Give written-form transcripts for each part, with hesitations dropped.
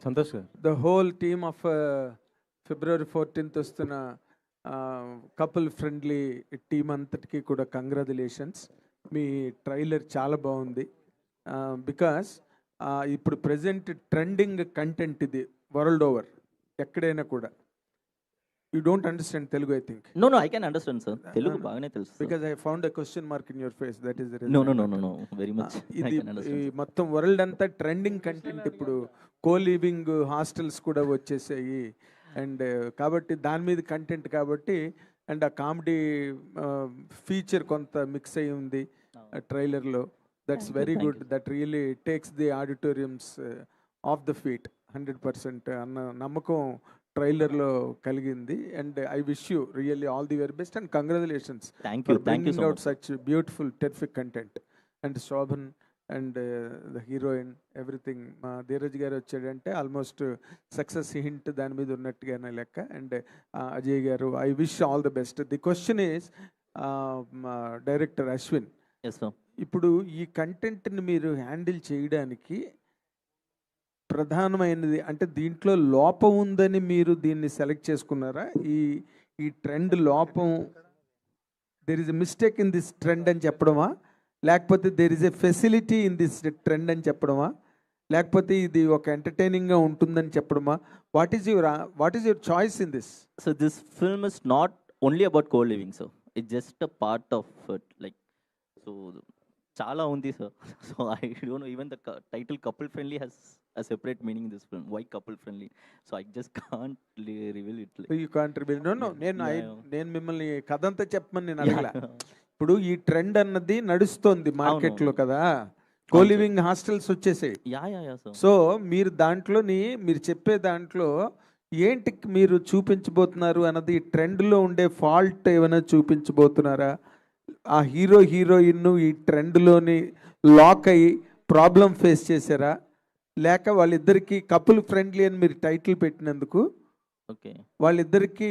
సంతోష్ గారు. The whole team of February 14th వస్తున్న couple friendly team అంతటికి కూడా కంగ్రాచులేషన్స్. మీ ట్రైలర్ చాలా బాగుంది. బికాస్ ఇప్పుడు ప్రజెంట్ ట్రెండింగ్ కంటెంట్ ఇది వరల్డ్ ఓవర్, ఎక్కడైనా కూడా. You don't understand Telugu, I think. No, I can understand, sir. Telugu బాగానే తెలుసు. Because I found a question mark in your face, that is the reason. No. Very much. I ఇది can understand. మొత్తం world అంతా trending content. ఇప్పుడు coliving hostels కూడా వచ్చేసాయి, and కాబట్టి దాని మీద కంటెంట్ కాబట్టి, అండ్ ఆ కామెడీ ఫీచర్ కొంత మిక్స్ అయి ఉంది ట్రైలర్లో. That's very good. That really takes the auditoriums of the feet 100% అన్న నమ్మకం ట్రైలర్లో కలిగింది. And I wish you really all the very best and congratulations Thank for you so bringing out much. such beautiful, terrific content. And Shobhan and the heroine, everything. Dheeraj గారు వచ్చాడంటే almost success hint దాని మీద ఉన్నట్టుగానే లెక్క. And Ajay గారు, I wish all the best. The question is, director Ashwin, Yes, sir. ఇప్పుడు ఈ కంటెంట్ని మీరు హ్యాండిల్ చేయడానికి ప్రధానమైనది అంటే దీంట్లో లోపం ఉందని మీరు దీన్ని సెలెక్ట్ చేసుకున్నారా? ఈ ట్రెండ్ లోపం, there is a mistake in this trend అని చెప్పడమా, లేకపోతే there is a facility in this trend అని చెప్పడమా, లేకపోతే ఇది ఒక ఎంటర్టైనింగ్గా ఉంటుందని చెప్పడమా? What is your choice in this? So this film is not only about co-living, sir. It's just a part of it. Like, so చాలా ఉంది, sir. So I don't know, even the title couple friendly has a separate meaning in this film. Why couple friendly? So I just can't reveal it. Like, you can't reveal. No నేను మిమ్మల్ని కథ అంతా చెప్పమని నేను అడగలా. yeah. ఇప్పుడు ఈ trend అన్నది నడుస్తోంది మార్కెట్లో కదా, కోలివింగ్ హాస్టల్స్ వచ్చేసాయి. Yeah, sir. సో మీరు దాంట్లోని, మీరు చెప్పే దాంట్లో ఏంటి మీరు చూపించబోతున్నారు అన్నది, ట్రెండ్లో ఉండే ఫాల్ట్ ఏమైనా చూపించబోతున్నారా? ఆ హీరోయిన్ ఈ ట్రెండ్లోని లాక్ అయ్యి ప్రాబ్లం ఫేస్ చేశారా, లేక వాళ్ళిద్దరికీ కపుల్ ఫ్రెండ్లీ అని మీరు టైటిల్ పెట్టినందుకు Okay. వాళ్ళిద్దరికీ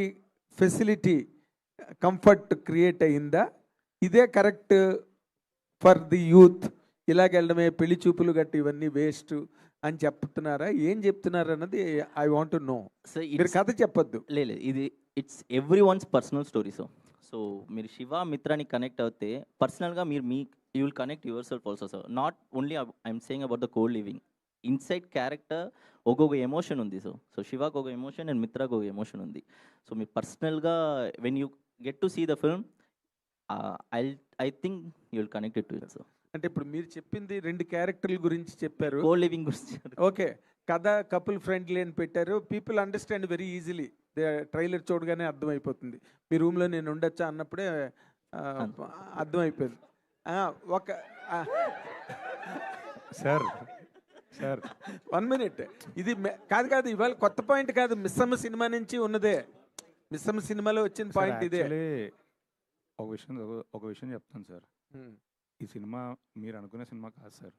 ఫెసిలిటీ, కంఫర్ట్ క్రియేట్ అయిందా? ఇదే కరెక్ట్ ఫర్ ది యూత్, ఇలాగెళ్ళడమే, పెళ్లి చూపులు గట్టి ఇవన్నీ వేస్ట్ అని చెప్తున్నారా, ఏం చెప్తున్నారు అన్నది I want to know. So మీరు it's కథ చెప్పొద్దు. లేదు, ఇది it's every one's personal story. So మీరు శివ మిత్రాని కనెక్ట్ అవుతే పర్సనల్గా మీరు you will connect your self also, sir. Not only I'm saying about the co living. Inside character ఒక్కొక్క ఎమోషన్ ఉంది. సో శివాకు ఒక ఎమోషన్ అండ్ మిత్రాకు ఒక ఎమోషన్ ఉంది. సో మీరు పర్సనల్గా when you get to see the film, I think you will connected to it, sir. అంటే ఇప్పుడు మీరు చెప్పింది రెండు క్యారెక్టర్ల గురించి చెప్పారు. కో లివింగ్ గురించి. ఓకే, కథ కపుల్ ఫ్రెండ్లీ అని పెట్టారు. People understand very easily. Trailer చూడగానే అర్థమైపోతుంది. మీ రూమ్లో నేను ఉండొచ్చా అన్నప్పుడే అర్థమైపోయింది. ఒక సార్ 1 minute, ఇది కాదు ఇవాళ కొత్త పాయింట్ కాదు, మిస్సమ్మ సినిమా నుంచి ఉన్నదే. మిస్సమ్మ సినిమాలో వచ్చిన పాయింట్ ఇదే. ఒక విషయం చెప్తాను సార్. ఈ సినిమా మీరు అనుకునే సినిమా కాదు సార్.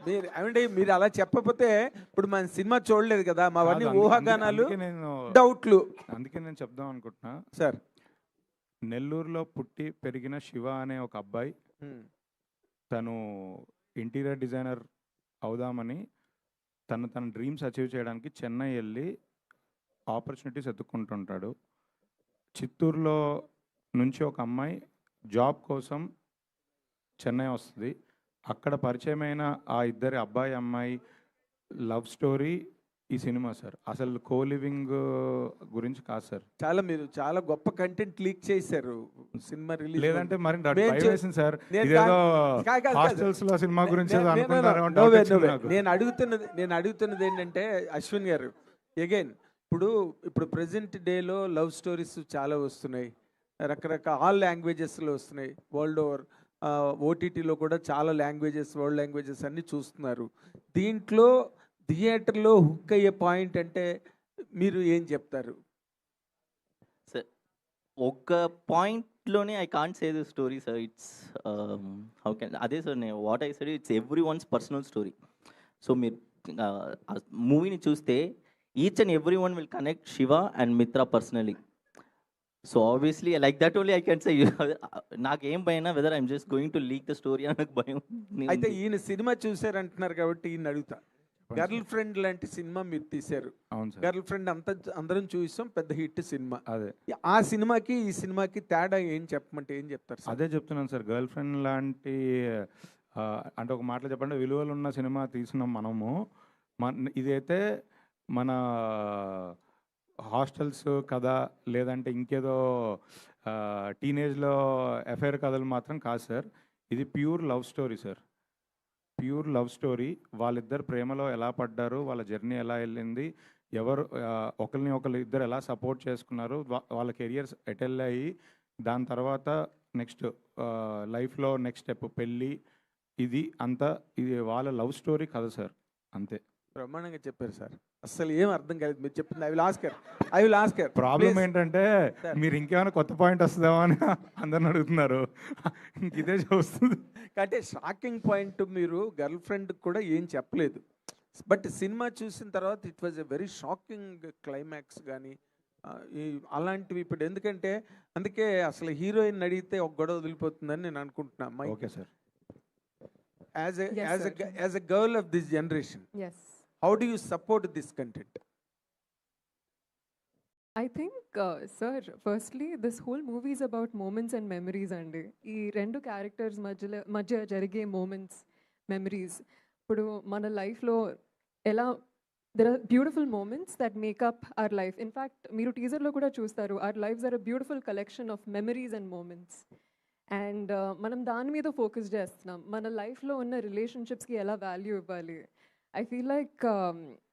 మీరు ఏమంటే మీరు అలా చెప్పకపోతే ఇప్పుడు మన సినిమా చూడలేదు కదా, మావన్నీ ఊహాగానాలు, డౌట్లు. అందుకే నేను చెప్దాం అనుకుంటున్నా సార్. నెల్లూరులో పుట్టి పెరిగిన శివ అనే ఒక అబ్బాయి, తను ఇంటీరియర్ డిజైనర్ అవుదామని తన డ్రీమ్స్ అచీవ్ చేయడానికి చెన్నై వెళ్ళి ఆపర్చునిటీస్ ఎత్తుక్కుంటుంటాడు. చిత్తూరులో నుంచి ఒక అమ్మాయి జాబ్ కోసం చెన్నై వస్తుంది. అక్కడ పరిచయమైన ఆ ఇద్దరి అబ్బాయి అమ్మాయి లవ్ స్టోరీ ఈ సినిమా సార్. అసలు కో లివింగ్ గురించి కాదు సార్. మీరు చాలా గొప్ప కంటెంట్ లీక్ చేశారు సినిమా రిలీజ్. లేదంటే మరి వేసింది సార్. ఇదేదో హాస్టల్స్ లో సినిమా గురించి నేను అడుగుతున్నది ఏంటంటే, అశ్విన్ గారు, అగైన్ ఇప్పుడు ప్రెసెంట్ డేలో లవ్ స్టోరీస్ చాలా వస్తున్నాయి, రకరకాల ఆల్ లాంగ్వేజెస్లో వస్తున్నాయి వరల్డ్ ఓవర్. ఓటీటీలో కూడా చాలా లాంగ్వేజెస్, వరల్డ్ లాంగ్వేజెస్ అన్నీ చూస్తున్నారు. దీంట్లో థియేటర్లో హుక్ అయ్యే పాయింట్ అంటే మీరు ఏం చెప్తారు? సార్, ఒక పాయింట్లోనే I can't say the story, sir. It's how can, అదే సార్ నేను what I said, it's every one's personal story. So మీరు మూవీని చూస్తే each and every one will connect Shiva and Mitra personally. So obviously like that only I can say. నాకేం భయం, whether I'm just going to leak the story అని నాకు భయం. అయితే ఈయన సినిమా చూసారంటున్నారు కాబట్టి ఈయన అడుగుతా. గర్ల్ ఫ్రెండ్ లాంటి సినిమా మీరు తీశారు. అవును సార్. గర్ల్ ఫ్రెండ్ అందరం చూసాం, పెద్ద హిట్ సినిమా. అదే ఆ సినిమాకి ఈ సినిమాకి తేడా ఏం చెప్పమంటే ఏం చెప్తారు సార్? అదే చెప్తున్నాను సార్. గర్ల్ ఫ్రెండ్ లాంటి అంటే ఒక మాటలో చెప్పండి, విలువలు ఉన్న సినిమా తీసినాం మనము. ఇదైతే మన హాస్టల్స్ కథ, లేదంటే ఇంకేదో టీనేజ్లో అఫైర్ కథలు మాత్రం కాదు సార్. ఇది pure love story sir. Pure love story. వాళ్ళిద్దరు ప్రేమలో ఎలా పడ్డారు, వాళ్ళ జర్నీ ఎలా వెళ్ళింది, ఎవరు ఒకరు ఇద్దరు ఎలా సపోర్ట్ చేసుకున్నారు, వాళ్ళ కెరియర్స్ ఎటెళ్ళాయి, దాని తర్వాత నెక్స్ట్ లైఫ్లో నెక్స్ట్ స్టెప్ పెళ్ళి, ఇది అంతా ఇది వాళ్ళ లవ్ స్టోరీ కథ సార్. అంతే. బ్రహ్మాండంగా చెప్పారు సార్. అస్సలు ఏం అర్థం కాలేదు మీరు చెప్పింది. I will Oscar. ప్రాబ్లం ఏంటంటే మీరు ఇంకేమైనా కొత్త పాయింట్ వస్తుందేమో అని అందరిని అడుగుతున్నారు. ఇదే చూస్తుంది. అంటే షాకింగ్ పాయింట్, మీరు గర్ల్ ఫ్రెండ్ కూడా ఏం చెప్పలేదు, బట్ సినిమా చూసిన తర్వాత it was a very shocking climax కానీ అలాంటివి. ఇప్పుడు ఎందుకంటే అందుకే అసలు హీరోయిన్ అడిగితే ఒక గొడవ వదిలిపోతుందని నేను అనుకుంటున్నా. Okay sir. As a girl of this generation, how do you support this content? I think, sir, firstly, this whole movie is about moments and memories అండి. ఈ రెండు క్యారెక్టర్స్ మధ్య జరిగే moments, memories. ఇప్పుడు మన లైఫ్లో ఎలా there are beautiful moments that make up our life. In fact, మీరు టీజర్లో కూడా చూస్తారు, our lives are a beautiful collection of memories and moments. And మనం దాని మీద ఫోకస్ చేస్తున్నాం. మన లైఫ్లో ఉన్న రిలేషన్షిప్స్కి ఎలా వాల్యూ ఇవ్వాలి. ఐ ఫీల్ లైక్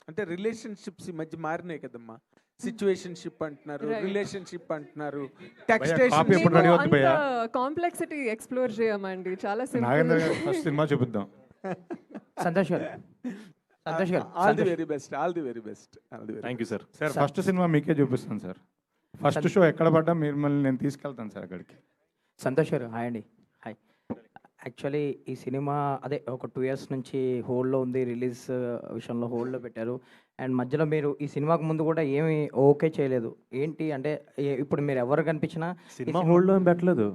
అంటే రిలేషన్షిప్స్ ఈ మధ్య మారినాయి కదమ్మా. సిచ్యువేషన్షిప్ అంటున్నారు, రిలేషన్షిప్ అంటున్నారు, టెక్స్టేషన్. కాంప్లెక్సిటీ ఎక్స్ప్లోర్ చేయమండి, చాలా సినిమా చూపిద్దాం. సంతోష్ గారు, సంతోష్ గారు, all the very best, all the very best. Thank you sir. Sir first cinema మీకే చూపిస్తాను సార్. ఫస్ట్ షో ఎక్కడ పడ్డా మిమ్మల్ని నేను తీసుకెళ్తాను సార్ అక్కడికి. సంతోష్ గారు, హాయ్ అండి. హాయ్. యాక్చువల్లీ ఈ సినిమా అదే ఒక 2 years నుంచి హోల్డ్లో ఉంది, రిలీజ్ విషయంలో హోల్డ్లో పెట్టారు. అండ్ మధ్యలో మీరు ఈ సినిమాకు ముందు కూడా ఏమి ఓకే చేయలేదు. ఏంటి అంటే ఇప్పుడు మీరు ఎవరు కనిపించినా సినిమా హోల్డ్లో ఏం పెట్టలేదు.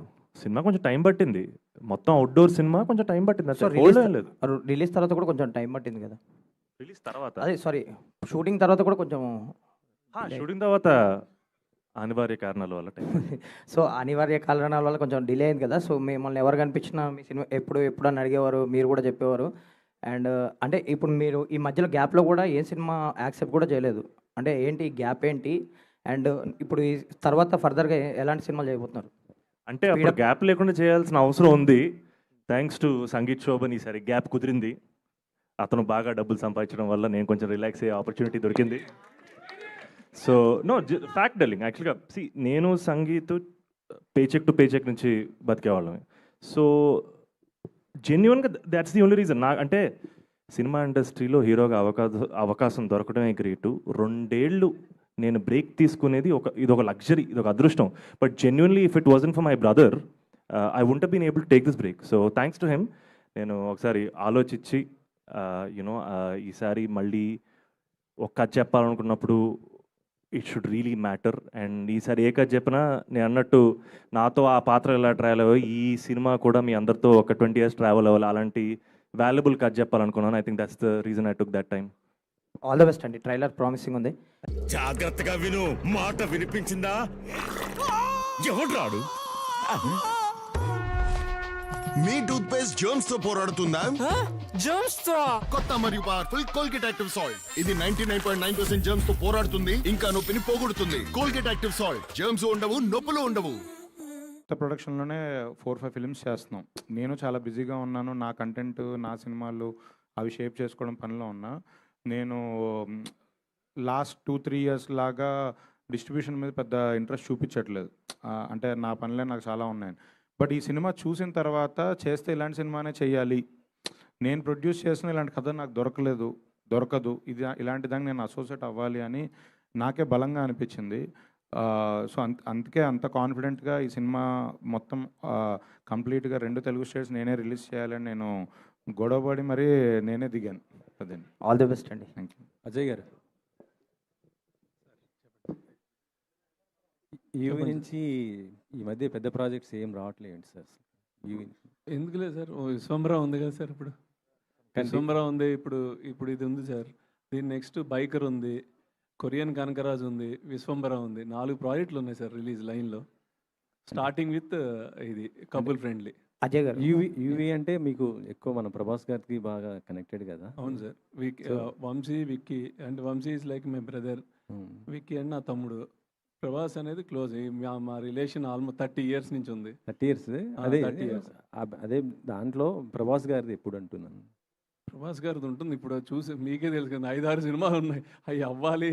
సినిమా కొంచెం టైం పట్టింది. మొత్తం అవుట్డోర్ సినిమా కొంచెం టైం పట్టింది. రిలీజ్ తర్వాత కూడా కొంచెం టైం పట్టింది కదా. రిలీజ్ తర్వాత అదే సారీ, షూటింగ్ తర్వాత కూడా కొంచెం, షూటింగ్ తర్వాత అనివార్య కారణాల వల్ల టైం. సో అనివార్య కారణాల వల్ల కొంచెం డిలే అయింది కదా. సో మిమ్మల్ని ఎవరు కనిపించినా మీ సినిమా ఎప్పుడు అని అడిగేవారు, మీరు కూడా చెప్పేవారు. అండ్ అంటే ఇప్పుడు మీరు ఈ మధ్యలో గ్యాప్లో కూడా ఏ సినిమా యాక్సెప్ట్ కూడా చేయలేదు. అంటే ఏంటి గ్యాప్ ఏంటి? అండ్ ఇప్పుడు ఈ తర్వాత ఫర్దర్గా ఎలాంటి సినిమాలు చేయబోతున్నారు? అంటే అప్పుడు గ్యాప్ లేకుండా చేయాల్సిన అవసరం ఉంది. థ్యాంక్స్ టు సంగీత్ శోభన్ ఈసారి గ్యాప్ కుదిరింది. అతను బాగా డబ్బులు సంపాదించడం వల్ల నేను కొంచెం రిలాక్స్ అయ్యే ఆపర్చునిటీ దొరికింది. సో నో ఫ్యాక్ట్ టెల్లింగ్, యాక్చువల్గా నేను సంగీత్ పేచెక్ టు పేచెక్ నుంచి బతికేవాళ్ళమే. సో జెన్యున్గా దాట్స్ ది ఓన్లీ రీజన్. అంటే సినిమా ఇండస్ట్రీలో హీరోగా అవకాశం దొరకడమే గ్రేటు. 2 ఏళ్ళు నేను బ్రేక్ తీసుకునేది ఇదొక లగ్జరీ, ఇదొక అదృష్టం. But genuinely if it wasn't for my brother I won't been able to take this break. So thanks to him. నేను ఒకసారి ఆలోచించి ఈసారి మళ్ళీ ఒక కథ చెప్పాలనుకున్నప్పుడు it should really matter. And ఈసారి ఏ కథ చెప్పినా నేను అన్నట్టు నాతో ఆ పాత్ర ఎలా ట్రావెల్ అవ్వాలి, ఈ సినిమా కూడా మీ అందరితో ఒక 20 years ట్రావెల్ అవ్వాలి, అలాంటి వాల్యుబుల్ కథ చెప్పాలనుకున్నాను. I think that's the reason I took that time. All the best అండి. ట్రైలర్ ప్రామిసింగ్ ఉంది. జాగ్రత్తగా విను. మాట వినిపించిందా? ఎవడు రాడు? మీ టూత్ పేస్ట్ జర్మ్స్ తో పోరాడుతుందా? జర్మ్స్ తో కొత్త మరియు పవర్ఫుల్ కోల్గేట్ యాక్టివ్ సాల్ట్. ఇది 99.9% జర్మ్స్ తో పోరాడుతుంది, ఇంకా నొప్పిని పోగొడుతుంది. కోల్గేట్ యాక్టివ్ సాల్ట్, జర్మ్స్ ఉండవు, నొప్పులు ఉండవు. ప్రొడక్షన్లోనే 4-5 ఫిల్మ్స్ చేస్తున్నాం. నేను చాలా బిజీగా ఉన్నాను. నా కంటెంట్, నా సినిమాలు అవి షేప్ చేసుకోవడం పనిలో ఉన్నా. నేను లాస్ట్ 2-3 years లాగా డిస్ట్రిబ్యూషన్ మీద పెద్ద ఇంట్రెస్ట్ చూపించట్లేదు. అంటే నా పనులే నాకు చాలా ఉన్నాయి. బట్ ఈ సినిమా చూసిన తర్వాత చేస్తే ఇలాంటి సినిమానే చేయాలి, నేను ప్రొడ్యూస్ చేసిన ఇలాంటి కథ నాకు దొరకదు, ఇలాంటి దాన్ని నేను అసోసియేట్ అవ్వాలి అని నాకే బలంగా అనిపించింది. సో అందుకే అంత కాన్ఫిడెంట్గా ఈ సినిమా మొత్తం కంప్లీట్గా 2 తెలుగు స్టేట్స్ నేనే రిలీజ్ చేయాలని నేను గొడవపడి మరీ నేనే దిగాను. అదే. ఆల్ ది బెస్ట్ అండి. Thank you. అజయ్ గారు, ఈవీ నుంచి ఈ మధ్య పెద్ద ప్రాజెక్ట్స్ ఏం రావట్లేదు సార్? ఎందుకు లేదు సార్, విశ్వంబరా ఉంది కదా సార్ ఇప్పుడు. విశ్వంబర ఉంది, ఇప్పుడు ఇది ఉంది సార్. దీని నెక్స్ట్ బైకర్ ఉంది, కొరియన్ కనకరాజు ఉంది, విశ్వంబర ఉంది. 4 ప్రాజెక్టులు ఉన్నాయి సార్ రిలీజ్ లైన్లో. స్టార్టింగ్ విత్ ఇది కపుల్ ఫ్రెండ్లీ. అజయ్ గారు యూవి అంటే మీకు ఎక్కువ మన ప్రభాస్ గారికి బాగా కనెక్టెడ్ కదా. అవును sir. Vamsi, Vicky and Vamsi is like my brother. Vicky and నా తమ్ముడు. ప్రభాస్ అనేది క్లోజ్. మా రిలేషన్ ఆల్మోస్ట్ 30 years నుంచి ఉంది. 30 years. అదే 30 years. అదే దాంట్లో ప్రభాస్ గారిది ఎప్పుడు అంటున్నాను. ప్రభాస్ గారిది ఉంటుంది. ఇప్పుడు చూసి మీకే తెలుసు కదా, 5-6 సినిమాలు ఉన్నాయి. అవి అవ్వాలి,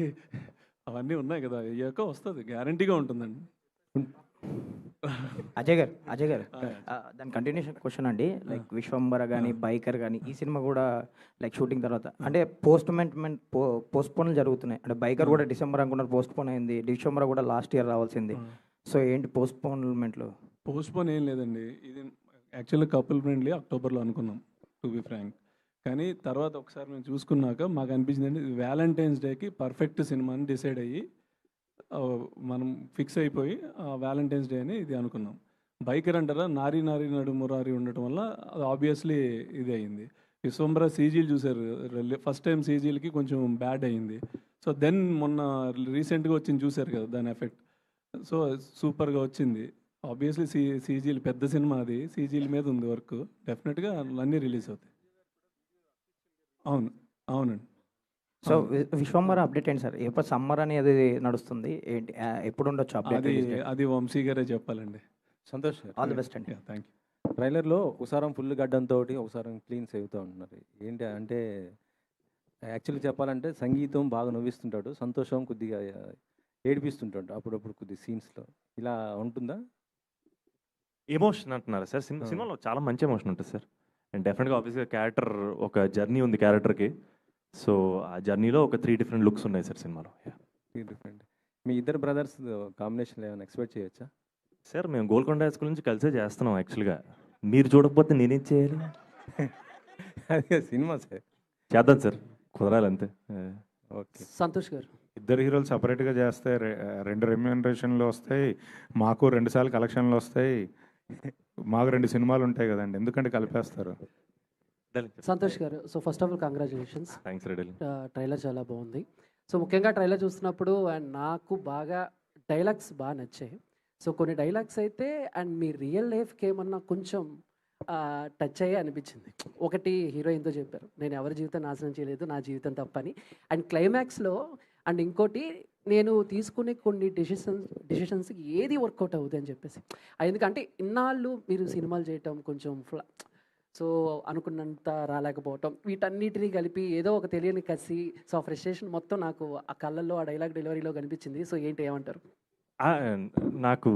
అవన్నీ ఉన్నాయి కదా, అయ్యాక వస్తుంది, గ్యారంటీగా ఉంటుందండి. అజయ్ గారు దాని కంటిన్యూషన్ క్వశ్చన్ అండి. లైక్ విశ్వంబర కానీ బైకర్ కానీ ఈ సినిమా కూడా లైక్ షూటింగ్ తర్వాత అంటే పోస్ట్పోన్లు జరుగుతున్నాయి. అంటే బైకర్ కూడా డిసెంబర్ అనుకున్నారు, పోస్ట్పోన్ అయింది. విశ్వంబర కూడా లాస్ట్ ఇయర్ రావాల్సింది. సో ఏంటి పోస్ట్పోన్మెంట్లు? పోస్ట్పోన్ ఏం లేదండి. ఇది యాక్చువల్గా కపుల్ ఫ్రెండ్లీ అక్టోబర్లో అనుకున్నాం, టు బి ఫ్రాంక్. కానీ తర్వాత ఒకసారి మేము చూసుకున్నాక మాకు అనిపించిందండి వ్యాలంటైన్స్ డేకి పర్ఫెక్ట్ సినిమాని డిసైడ్ అయ్యి మనం ఫిక్స్ అయిపోయి వ్యాలంటైన్స్ డే అని ఇది అనుకున్నాం. బైకర్ అంటారా, నారీ నడు మురారి ఉండటం వల్ల అది ఆబ్వియస్లీ ఇది అయింది. విశ్వంబర సీజీలు చూసారు, ఫస్ట్ టైం సీజీలకి కొంచెం బ్యాడ్ అయింది. సో దెన్ మొన్న రీసెంట్గా వచ్చింది చూసారు కదా దాని ఎఫెక్ట్. సో సూపర్గా వచ్చింది. ఆబ్వియస్లీ సీజీలు పెద్ద సినిమా, అది సీజీల మీద ఉంది వర్క్. డెఫినెట్గా అన్నీ రిలీజ్ అవుతాయి. అవునండి. సో విశ్వంబర అప్డేట్ ఏంటి సార్? ఎప్పుడు సమ్మర్ అనేది నడుస్తుంది ఏంటి, ఎప్పుడు ఉండొచ్చు అప్డేట్? అది వంశీ గారే చెప్పాలండి. సంతోష్ ఆల్ ది బెస్ట్ అండి. Thank you. ట్రైలర్లో ఒకసారి ఫుల్ గడ్డంతో ఒకసారి క్లీన్ సేవుతూ ఉంటున్నారు. ఏంటి అంటే యాక్చువల్లీ చెప్పాలంటే సంగీతం బాగా నవ్విస్తుంటాడు, సంతోషం కొద్దిగా ఏడిపిస్తుంటాడు అప్పుడప్పుడు కొద్ది సీన్స్లో. ఇలా ఉంటుందా? ఎమోషన్ అంటున్నారా సార్? సినిమాలో చాలా మంచి ఎమోషన్ ఉంటుంది సార్. అండ్ డెఫినెట్గా ఆబ్వియస్గా క్యారెక్టర్ ఒక జర్నీ ఉంది క్యారెక్టర్కి. సో ఆ జర్నీలో ఒక 3 different లుక్స్ ఉన్నాయి సార్ సినిమాలో. 3 different. మీ ఇద్దరు బ్రదర్స్ కాంబినేషన్లో ఏమైనా ఎక్స్పెక్ట్ చేయొచ్చా? సార్ మేము గోల్కొండ హై స్కూల్ నుంచి కలిసే చేస్తున్నాం యాక్చువల్గా. మీరు చూడకపోతే నేనేం చేయాలి? అదే సినిమా సార్ చేద్దాం సార్, కుదరాలి అంతే. ఓకే. సంతోష్ గారు, ఇద్దరు హీరోలు సపరేట్గా చేస్తే 2 రెమ్యూనరేషన్లు వస్తాయి, మాకు 2 సార్లు కలెక్షన్లు వస్తాయి, మాకు 2 సినిమాలు ఉంటాయి కదండి, ఎందుకంటే కలిపేస్తారు. సంతోష్ గారు, so first of all congratulations. Thanks ready. Trailer చాలా బాగుంది. సో ముఖ్యంగా ట్రైలర్ చూస్తున్నప్పుడు అండ్ నాకు బాగా డైలాగ్స్ బాగా నచ్చాయి. సో కొన్ని డైలాగ్స్ అయితే అండ్ మీ రియల్ లైఫ్కి ఏమన్నా కొంచెం టచ్ అయ్యే అనిపించింది. ఒకటి హీరోయిన్తో చెప్పారు, నేను ఎవరి జీవితం నాశనం చేయలేదు, నా జీవితం తప్పని. అండ్ క్లైమాక్స్లో అండ్ ఇంకోటి, నేను తీసుకునే కొన్ని డెసిషన్స్కి ఏది వర్కౌట్ అవుతుంది అని చెప్పేసి. ఎందుకంటే ఇన్నాళ్ళు మీరు సినిమాలు చేయటం కొంచెం సో అనుకున్నంత రాలేకపోవటం, వీటన్నిటినీ కలిపి ఏదో ఒక తెలియని కసి, సో ఫ్రస్ట్రేషన్ మొత్తం నాకు ఆ కళ్ళల్లో ఆ డైలాగ్ డెలివరీలో కనిపించింది. సో ఏంటి, ఏమంటారు? నాకు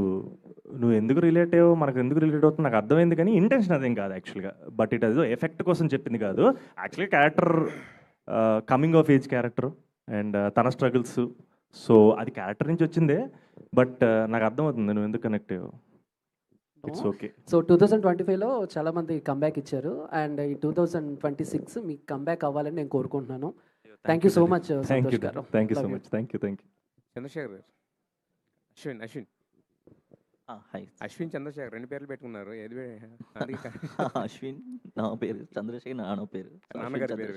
నువ్వు ఎందుకు రిలేట్ అయ్యో, మనకు ఎందుకు రిలేట్ అవుతుంది నాకు అర్థమైంది, కానీ ఇంటెన్షన్ అదేం కాదు యాక్చువల్గా. బట్ ఇట్ అది ఎఫెక్ట్ కోసం చెప్పింది కాదు. యాక్చువల్గా character coming of age character and తన స్ట్రగుల్స్, సో అది క్యారెక్టర్ నుంచి వచ్చిందే. బట్ నాకు అర్థమవుతుంది నువ్వు ఎందుకు కనెక్ట్ అయ్యో. It's okay. సో 2025లో చాలామంది కంబ్యాక్ ఇచ్చారు అండ్ ఈ 2026 మీకు కంబ్యాక్ అవ్వాలని నేను కోరుకుంటున్నాను. Thank you so much Santosh గారు. Thank you so much. Thank you. Chandrashekar గారు, అశ్విన్ చంద్రశేఖర్ 2 పేర్లు పెట్టుకున్నారు. ఏది అశ్విన్ నా పేరు, చంద్రశేఖర్ నాన్న పేరు, నాన్నగారి పేరు.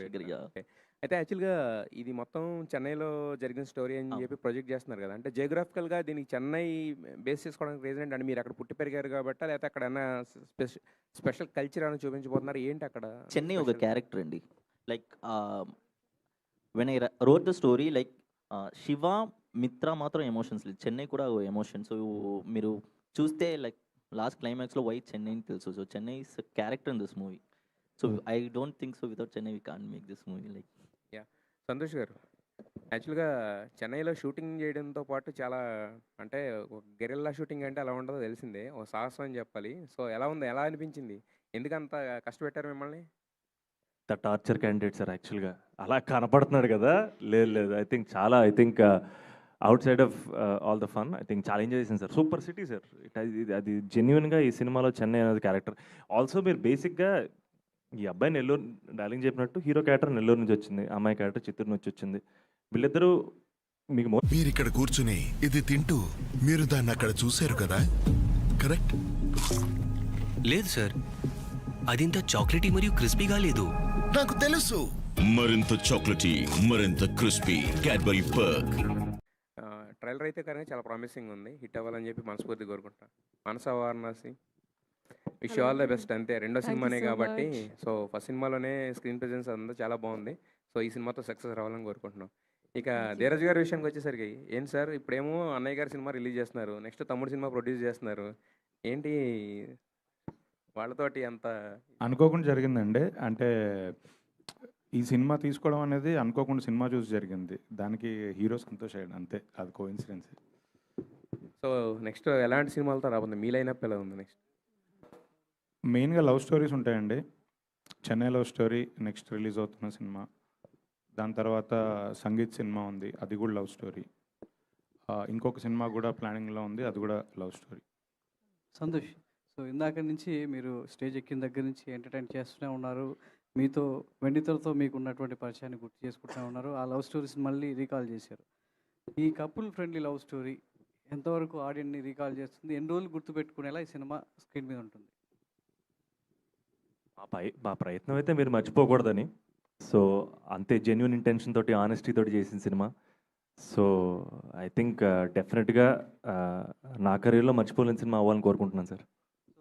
అయితే యాక్చువల్గా ఇది మొత్తం చెన్నైలో జరిగిన స్టోరీ అని చెప్పి ప్రొజెక్ట్ చేస్తున్నారు కదా, అంటే జియోగ్రాఫికల్గా దీనికి చెన్నై బేస్ చేసుకోవడానికి రీజన్ ఏంటి? అంటే మీరు అక్కడ పుట్టి పెరిగారు కాబట్టి, లేకపోతే అక్కడ ఏమైనా స్పెషల్ కల్చర్ అని చూపించబోతున్నారు ఏంటి అక్కడ? చెన్నై ఒక క్యారెక్టర్ అండి. Like when I wrote the story, like Shiva మిత్ర మాత్రం ఎమోషన్స్ లేదు, చెన్నై కూడా ఎమోషన్. సో మీరు చూస్తే లైక్ లాస్ట్ క్లైమాక్స్లో వై చెన్నై అని తెలుసు. So Chennai is character in this movie. So I don't think so without Chennai we can't make this movie. Like Santosh గారు, యాక్చువల్గా చెన్నైలో షూటింగ్ చేయడంతో పాటు చాలా అంటే గెరిల్లా షూటింగ్ అంటే అలా ఉండదో తెలిసిందే, ఒక సాహసం అని చెప్పాలి. సో ఎలా ఉంది, ఎలా అనిపించింది, ఎందుకంత కష్టపెట్టారు మిమ్మల్ని? ద టార్చర్ క్యాండిడేట్ సార్ యాక్చువల్గా. అలా కనపడుతున్నాడు కదా, లేదు I think out side of all the fun I think చాలా ఎంజాయ్ చేసింది సార్. Super city sir. అది జెన్యున్గా ఈ సినిమాలో చెన్నై అనేది క్యారెక్టర్. ఆల్సో మీరు బేసిక్గా ఈ అబ్బాయి నెల్లూరు, డార్లింగ్ చెప్పినట్టు హీరో క్యారెక్టర్ నెల్లూరు నుంచి వచ్చింది, అమ్మాయి క్యారెక్టర్ చిత్తూరు నుంచి వచ్చింది. వీళ్ళిద్దరూ మీకు మీరు ఇక్కడ కూర్చుని ఇది తింటూ మీరు దాన్ని అక్కడ చూశారు కదా, కరెక్ట్? లేదు సార్, అదింత చాక్లెటీ మరియు క్రిస్పీగా లేదు. నాకు తెలుసు. మరింత చాక్లెటీ, మరింత క్రిస్పీ క్యాడ్బరీ పర్క్. ట్రైలర్ అయితే కానీ చాలా ప్రామిసింగ్ ఉంది. హిట్ అవ్వాలని చెప్పి మనస్ఫూర్తిగా కోరుకుంటాను. Manasa Varanasi, wish all the best. అంతే, రెండో Thank you సినిమానే so కాబట్టి. much. సో ఫస్ట్ సినిమాలోనే స్క్రీన్ ప్రెజెన్స్ అంతా చాలా బాగుంది. సో ఈ సినిమాతో సక్సెస్ రావాలని కోరుకుంటున్నాం. ఇక ధీరజ్ గారి విషయానికి వచ్చేసరికి ఏంటి సార్, ఇప్పుడేమో అన్నయ్య గారి సినిమా రిలీజ్ చేస్తున్నారు, నెక్స్ట్ తమ్ముడు సినిమా ప్రొడ్యూస్ చేస్తున్నారు. ఏంటి వాళ్ళతోటి అంత అనుకోకుండా జరిగిందండి. అంటే ఈ సినిమా తీసుకోవడం అనేది అనుకోకుండా సినిమా చూసి జరిగింది. దానికి హీరో సంతోష్ అయ్యాడు, అంతే. అది కోఇన్సిడెన్స్. సో నెక్స్ట్ ఎలాంటి సినిమాలతో రాబోతుంది? మీ లైనప్ ఎలా ఉంది నెక్స్ట్? మెయిన్గా లవ్ స్టోరీస్ ఉంటాయండి. Chennai love story next release అవుతున్న సినిమా. దాని తర్వాత సంగీత్ సినిమా ఉంది, అది కూడా లవ్ స్టోరీ. ఇంకొక సినిమా కూడా ప్లానింగ్లో ఉంది, అది కూడా లవ్ స్టోరీ. సంతోష్, సో ఇందాక నుంచి మీరు స్టేజ్ ఎక్కిన దగ్గర నుంచి ఎంటర్టైన్ చేస్తూనే ఉన్నారు. మీతో వెండితెరతో మీకు ఉన్నటువంటి పరిచయాన్ని గుర్తు చేసుకుంటూ ఉన్నారు. ఆ లవ్ స్టోరీస్ మళ్ళీ రీకాల్ చేశారు. ఈ కపుల్ ఫ్రెండ్లీ లవ్ స్టోరీ ఎంతవరకు ఆడియన్ని రీకాల్ చేస్తుంది? ఎన్ని రోజులు గుర్తుపెట్టుకునేలా ఈ సినిమా స్క్రీన్ మీద ఉంటుంది? మా ప్రయత్నం అయితే మీరు మర్చిపోకూడదని. సో అంతే జెన్యున్ ఇంటెన్షన్ తోటి, ఆనెస్టీ తోటి చేసిన సినిమా. సో ఐ థింక్ డెఫినెట్గా నా కెరీర్లో మర్చిపోలేని సినిమా అవ్వాలని కోరుకుంటున్నాను సార్.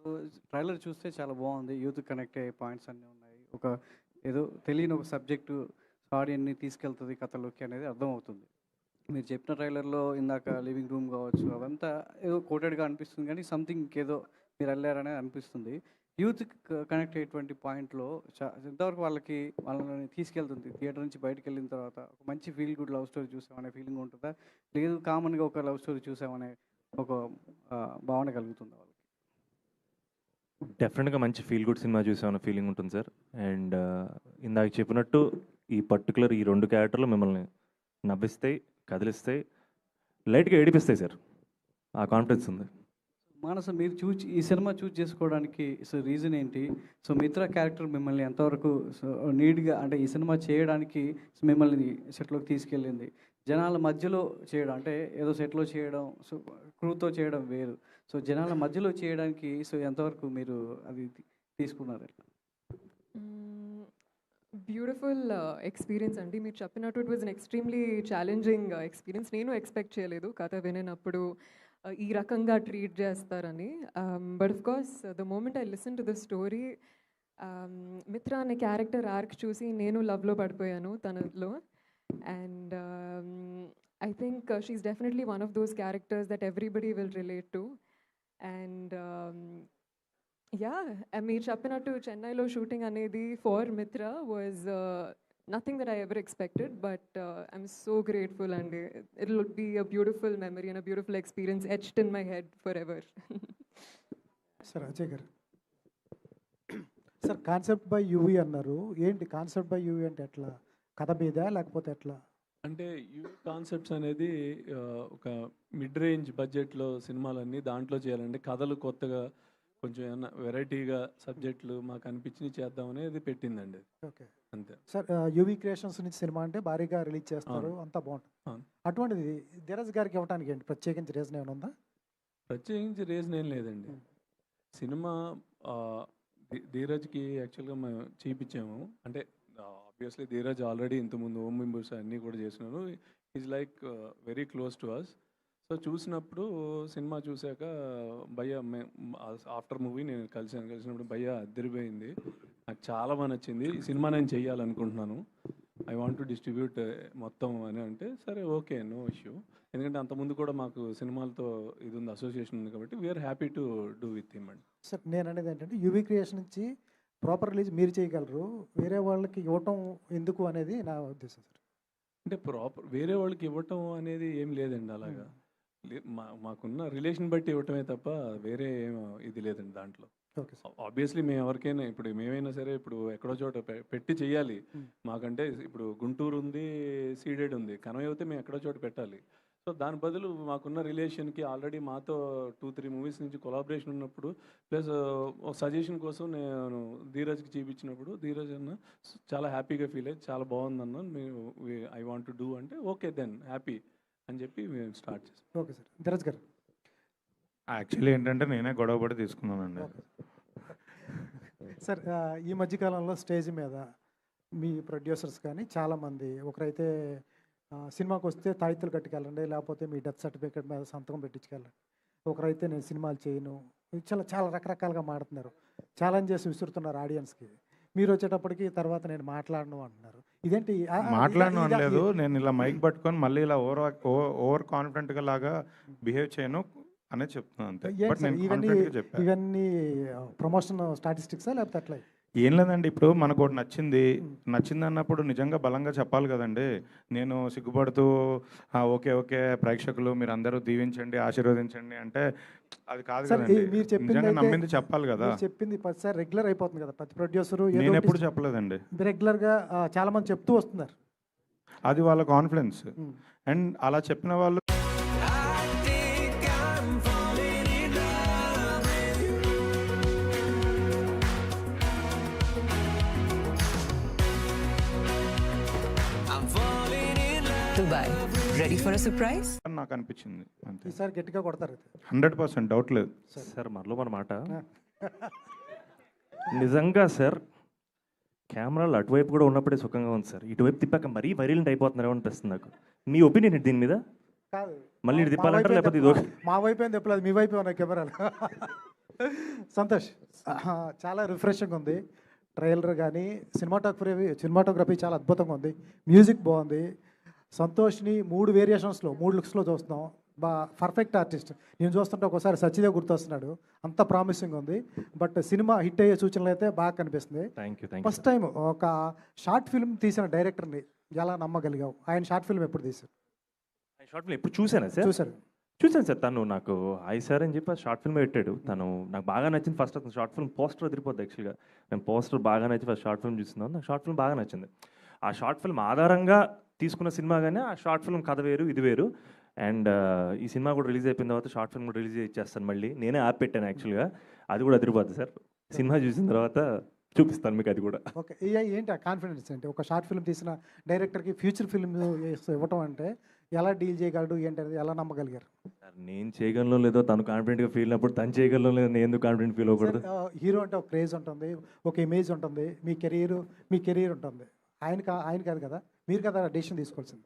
సో ట్రైలర్ చూస్తే చాలా బాగుంది. యూత్ కనెక్ట్ అయ్యే పాయింట్స్ అన్నీ ఉన్నాయి. ఒక ఏదో తెలియని ఒక సబ్జెక్టు ఆడియన్ని తీసుకెళ్తుంది కథలోకి అనేది అర్థమవుతుంది. మీరు చెప్పిన ట్రైలర్లో ఇందాక లివింగ్ రూమ్ కావచ్చు, అవంతా ఏదో కోటెడ్గా అనిపిస్తుంది, కానీ సంథింగ్ ఏదో మీరు వెళ్ళారనే అనిపిస్తుంది. యూత్ కనెక్ట్ అయ్యేటువంటి పాయింట్లో ఎంతవరకు వాళ్ళని తీసుకెళ్తుంది? థియేటర్ నుంచి బయటకు వెళ్ళిన తర్వాత ఒక మంచి ఫీల్ గుడ్ లవ్ స్టోరీ చూసామనే ఫీలింగ్ ఉంటుందా, లేదు కామన్గా ఒక లవ్ స్టోరీ చూసామనే ఒక భావన కలుగుతుందా వాళ్ళకి? డెఫినెట్గా మంచి ఫీల్ గుడ్ సినిమా చూసామన్న ఫీలింగ్ ఉంటుంది సార్. అండ్ ఇందాక చెప్పినట్టు ఈ పర్టికులర్ ఈ 2 క్యారెక్టర్లు మిమ్మల్ని నవ్విస్తాయి, కదిలిస్తాయి, లైట్గా ఏడిపిస్తాయి సార్. ఆ కాన్ఫిడెన్స్ ఉంది. మానస, మీరు ఈ సినిమా చూస్ చేసుకోవడానికి సో రీజన్ ఏంటి? సో మిత్ర క్యారెక్టర్ మిమ్మల్ని ఎంతవరకు సో నీడ్గా, అంటే ఈ సినిమా చేయడానికి మిమ్మల్ని సెట్లోకి తీసుకెళ్ళింది? జనాల మధ్యలో చేయడం అంటే ఏదో సెట్లో చేయడం, సో క్రూతో చేయడం వేరు. సో జనాల మధ్యలో చేయడానికి సో ఎంతవరకు మీరు అది తీసుకున్నారు? బ్యూటిఫుల్ ఎక్స్పీరియన్స్ అండి. మీరు చెప్పినట్టు it was an extremely challenging experience. నేను ఎక్స్పెక్ట్ చేయలేదు కథ వినేటప్పుడు ఈ రకంగా ట్రీట్ చేస్తారని. But of course the moment I listen to the story, Mitra అనే క్యారెక్టర్ ఆర్క్ చూసి నేను లవ్లో పడిపోయాను తనలో. And I think she's definitely one of those characters that everybody will relate to. And yeah, మీరు చెప్పినట్టు చెన్నైలో షూటింగ్ అనేది for Mitra was nothing that I ever expected, but I'm so grateful, and it will be a beautiful memory and a beautiful experience etched in my head forever. Sir Ajay గారు, sir concept by UV అన్నారు. ఏంటి concept by UV అంటే ఎట్లా? కథ మీద లేకపోతే ఎట్లా? అంటే యూవీ కాన్సెప్ట్స్ అనేది ఒక మిడ్ రేంజ్ బడ్జెట్లో సినిమాలన్నీ దాంట్లో చేయాలంటే కథలు కొత్తగా కొంచెం ఏమన్నా వెరైటీగా సబ్జెక్టులు మాకు అనిపించి చేద్దామనేది పెట్టిందండి. ఓకే, అంతే సార్. యూవీ క్రియేషన్స్ నుంచి సినిమా అంటే భారీగా రిలీజ్ చేస్తారు, అంతా బాగుంటుంది. అటువంటిది ధీరజ్ గారికి ఇవ్వడానికి ఏంటి ప్రత్యేకించి రీజన్ ఏమైనా ఉందా? ప్రత్యేకించి రీజన్ ఏం లేదండి. సినిమా ధీరజ్కి యాక్చువల్గా మేము చూపించాము. అంటే ఆబ్వియస్లీ ధీరజ్ ఆల్రెడీ ఇంతకుముందు ఓం మెంబర్స్ అన్నీ కూడా చేసినారు. Is like very close to us. So చూసినప్పుడు సినిమా చూశాక భయ్య ఆఫ్టర్ మూవీ నేను కలిసినప్పుడు భయ్య అదిరిపోయింది, నాకు చాలా బాగా నచ్చింది, ఈ సినిమా నేను చెయ్యాలనుకుంటున్నాను, ఐ వాంట్ టు డిస్ట్రిబ్యూట్ మొత్తం అని అంటే సరే ఓకే, నో ఇష్యూ. ఎందుకంటే అంతకుముందు కూడా మాకు సినిమాలతో ఇది ఉంది, అసోసియేషన్ ఉంది, కాబట్టి we are happy to do with him అండి. సార్ నేను అనేది ఏంటంటే యూవీ క్రియేషన్ నుంచి ప్రాపర్ రిలీజ్ మీరు చేయగలరు, వేరే వాళ్ళకి ఇవ్వటం ఎందుకు అనేది నా ఉద్దేశం సార్. అంటే ప్రాపర్ వేరే వాళ్ళకి ఇవ్వటం అనేది ఏం లేదండి. అలాగా మాకున్న రిలేషన్ బట్టి ఇవ్వటమే తప్ప వేరే ఏం ఇది లేదండి దాంట్లో. ఆబ్వియస్లీ మేము ఎవరికైనా ఇప్పుడు మేమైనా సరే ఇప్పుడు ఎక్కడో చోట పెట్టి చెయ్యాలి. మాకంటే ఇప్పుడు గుంటూరు ఉంది, సీడెడ్ ఉంది, కనవ అయితే మేము ఎక్కడో చోట పెట్టాలి. సో దాని బదులు మాకున్న రిలేషన్కి ఆల్రెడీ మాతో 2-3 మూవీస్ నుంచి కొలాబరేషన్ ఉన్నప్పుడు ప్లస్ సజెషన్ కోసం నేను ధీరజ్కి చూపించినప్పుడు ధీరజ్ అన్న చాలా హ్యాపీగా ఫీల్ అయ్యి చాలా బాగుందన్న, మేము ఐ వాంట్ టు డూ అంటే ఓకే దెన్ హ్యాపీ అని చెప్పి మేము స్టార్ట్ చేస్తాం. Okay sir. ధీరజ్ గారు, యాక్చువల్లీ ఏంటంటే నేనే గొడవపడి తీసుకున్నానండి. సార్ ఈ మధ్యకాలంలో స్టేజ్ మీద మీ ప్రొడ్యూసర్స్ కానీ చాలామంది ఒకరైతే సినిమాకి వస్తే తాయితులు కట్టుకెళ్ళండి, లేకపోతే మీ డెత్ సర్టిఫికేట్ మీద సంతకం పెట్టించుకెళ్ళండి, ఒకరైతే నేను సినిమాలు చేయను, చాలా చాలా రకరకాలుగా మాడుతున్నారు, ఛాలెంజ్ చేసి విసురుతున్నారు ఆడియన్స్కి. మీరు వచ్చేటప్పటికి తర్వాత నేను మాట్లాడను అంటున్నారు. ఇదేంటి? మాట్లాడను అనలేదు, నేను ఇలా మైక్ పట్టుకొని మళ్ళీ ఇలా ఓవర్ కాన్ఫిడెంట్గా లాగా బిహేవ్ చేయను అనే చెప్తున్నాను అంతే. బట్ నేను కాన్ఫిడెంట్గా చెప్పాను. ఇవన్నీ ప్రమోషన్ స్టాటిస్టిక్సా లేకపోతే అట్లా? ఏం లేదండి, ఇప్పుడు మనకు ఒకటి నచ్చింది అన్నప్పుడు నిజంగా బలంగా చెప్పాలి కదండి. నేను సిగ్గుపడుతూ ఓకే ఓకే ప్రేక్షకులు మీరు అందరూ దీవించండి ఆశీర్వదించండి అంటే అది కాదు కదండి. మీరు నిజంగా నమ్మింది చెప్పాలి కదా. చెప్పింది ప్రతిసారి రెగ్యులర్ అయిపోతుంది కదా ప్రతి ప్రొడ్యూసరు. నేను ఎప్పుడు చెప్పలేదండి, రెగ్యులర్గా చాలా మంది చెప్తూ వస్తున్నారు. అది వాళ్ళ కాన్ఫిడెన్స్. అండ్ అలా చెప్పిన వాళ్ళు Dubai. Ready for a surprise? నాకు అనిపించింది అంతే. ఈసారి గట్టిగా కొడతారు 100% డౌట్ లేదు సార్. మరలో మన మాట నిజంగా సార్, కెమెరాలు అటువైపు కూడా ఉన్నప్పుడే సుఖంగా ఉంది సార్, ఇటువైపు తిప్పాక మరీ వైరల్ అయిపోతున్నారు అనిపిస్తుంది నాకు. మీ ఒపీనియన్ ఏంటి దీని మీద? కాదు, మళ్ళీ ఇటు తిప్పాలంటారా లేకపోతే ఇది మా వైపు ఏం తిప్పలేదు, మీ వైపు ఉన్నాయి కెమెరాలు. సంతోష్, చాలా రిఫ్రెషింగ్ ఉంది ట్రైలర్ కానీ, సినిమాటోగ్రఫీ చాలా అద్భుతంగా ఉంది, మ్యూజిక్ బాగుంది. సంతోష్ని 3 వేరియేషన్స్లో 3 లుక్స్లో చూస్తున్నాం. Perfect artist. నేను చూస్తుంటే ఒకసారి సచిదేవ్ గుర్తొస్తున్నాడు, అంత ప్రామిసింగ్ ఉంది. బట్ సినిమా హిట్ అయ్యే సూచనలు అయితే బాగా కనిపిస్తుంది. ఫస్ట్ టైం ఒక షార్ట్ ఫిల్మ్ తీసిన డైరెక్టర్ని ఎలా నమ్మగలిగావు? ఆయన షార్ట్ ఫిల్మ్ ఎప్పుడు తీశారు? షార్ట్ ఫిల్మ్ ఎప్పుడు చూసానా సార్? చూసాను సార్. తను నాకు హాయ్ సార్ అని చెప్పి షార్ట్ ఫిల్మ్ పెట్టాడు. తను నాకు బాగా నచ్చింది. ఫస్ట్ అతను షార్ట్ ఫిల్మ్ పోస్టర్ వదిలిపోద్ది యాక్చువల్గా. నేను పోస్టర్ బాగా నచ్చి ఫస్ట్ షార్ట్ ఫిల్మ్ చూస్తున్నాను. నాకు షార్ట్ ఫిల్మ్ బాగా నచ్చింది. ఆ షార్ట్ ఫిల్మ్ ఆధారంగా తీసుకున్న సినిమా కానీ ఆ షార్ట్ ఫిల్మ్ కథ వేరు, ఇది వేరు. అండ్ ఈ సినిమా కూడా రిలీజ్ అయిపోయిన తర్వాత షార్ట్ ఫిల్మ్ కూడా రిలీజ్ ఇచ్చేస్తాను మళ్ళీ. నేనే యాప్ పెట్టాను యాక్చువల్గా. అది కూడా అదిరిపోద్ది సార్. సినిమా చూసిన తర్వాత చూపిస్తాను మీకు అది కూడా. ఓకే, ఏంటి ఆ కాన్ఫిడెన్స్? అంటే ఒక షార్ట్ ఫిల్మ్ తీసిన డైరెక్టర్కి ఫ్యూచర్ ఫిల్మ్ ఇవ్వటం అంటే ఎలా డీల్ చేయగలడు ఏంటి అనేది ఎలా నమ్మగలిగారు? నేను చేయగలను లేదో తను కాన్ఫిడెంట్గా ఫీల్ అయినప్పుడు తను చేయగలను లేదో నేను ఎందుకు కాన్ఫిడెంట్ ఫీల్ అవ్వకూడదు? హీరో అంటే ఒక క్రేజ్ ఉంటుంది, ఒక ఇమేజ్ ఉంటుంది, మీ కెరీర్ ఉంటుంది. ఆయన కాదు కదా, మీరు కదా డెసిషన్ తీసుకోవాల్సింది.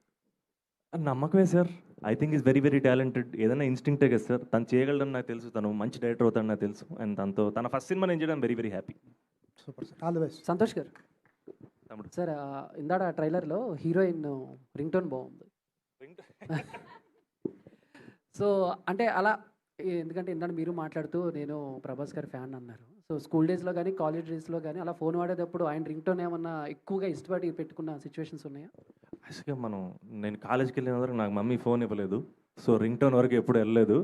నమ్మకమే sir. I think is very very talented. ఏదైనా ఇన్స్టింక్టే కదా సార్. తను చేయగలడని నాకు తెలుసు, తను మంచి డైరెక్టర్ అవుతాడని నాకు తెలుసు. అండ్ తనతో తన ఫస్ట్ సినిమా నేను చేయడం very very happy. Super sir, all the best. Santosh గారు సార్, ఇందాడ ట్రైలర్లో హీరోయిన్ రింగ్ టోన్ బాగుంది. సో అంటే అలా, ఎందుకంటే ఇందాక మీరు మాట్లాడుతూ నేను ప్రభాస్ గారి ఫ్యాన్ అన్నారు. సో స్కూల్ డేస్లో కానీ కాలేజ్ డేస్లో కానీ అలా ఫోన్ వాడేటప్పుడు ఆయన రింగ్ టోన్ ఏమన్నా ఎక్కువగా ఇష్టపడి పెట్టుకున్న సిచ్యువేషన్స్ ఉన్నాయా? యాక్చువల్గా నేను కాలేజ్కి వెళ్ళిన వరకు నాకు మమ్మీ ఫోన్ ఇవ్వలేదు. సో రింగ్ టోన్ వరకు ఎప్పుడు వెళ్ళలేదు.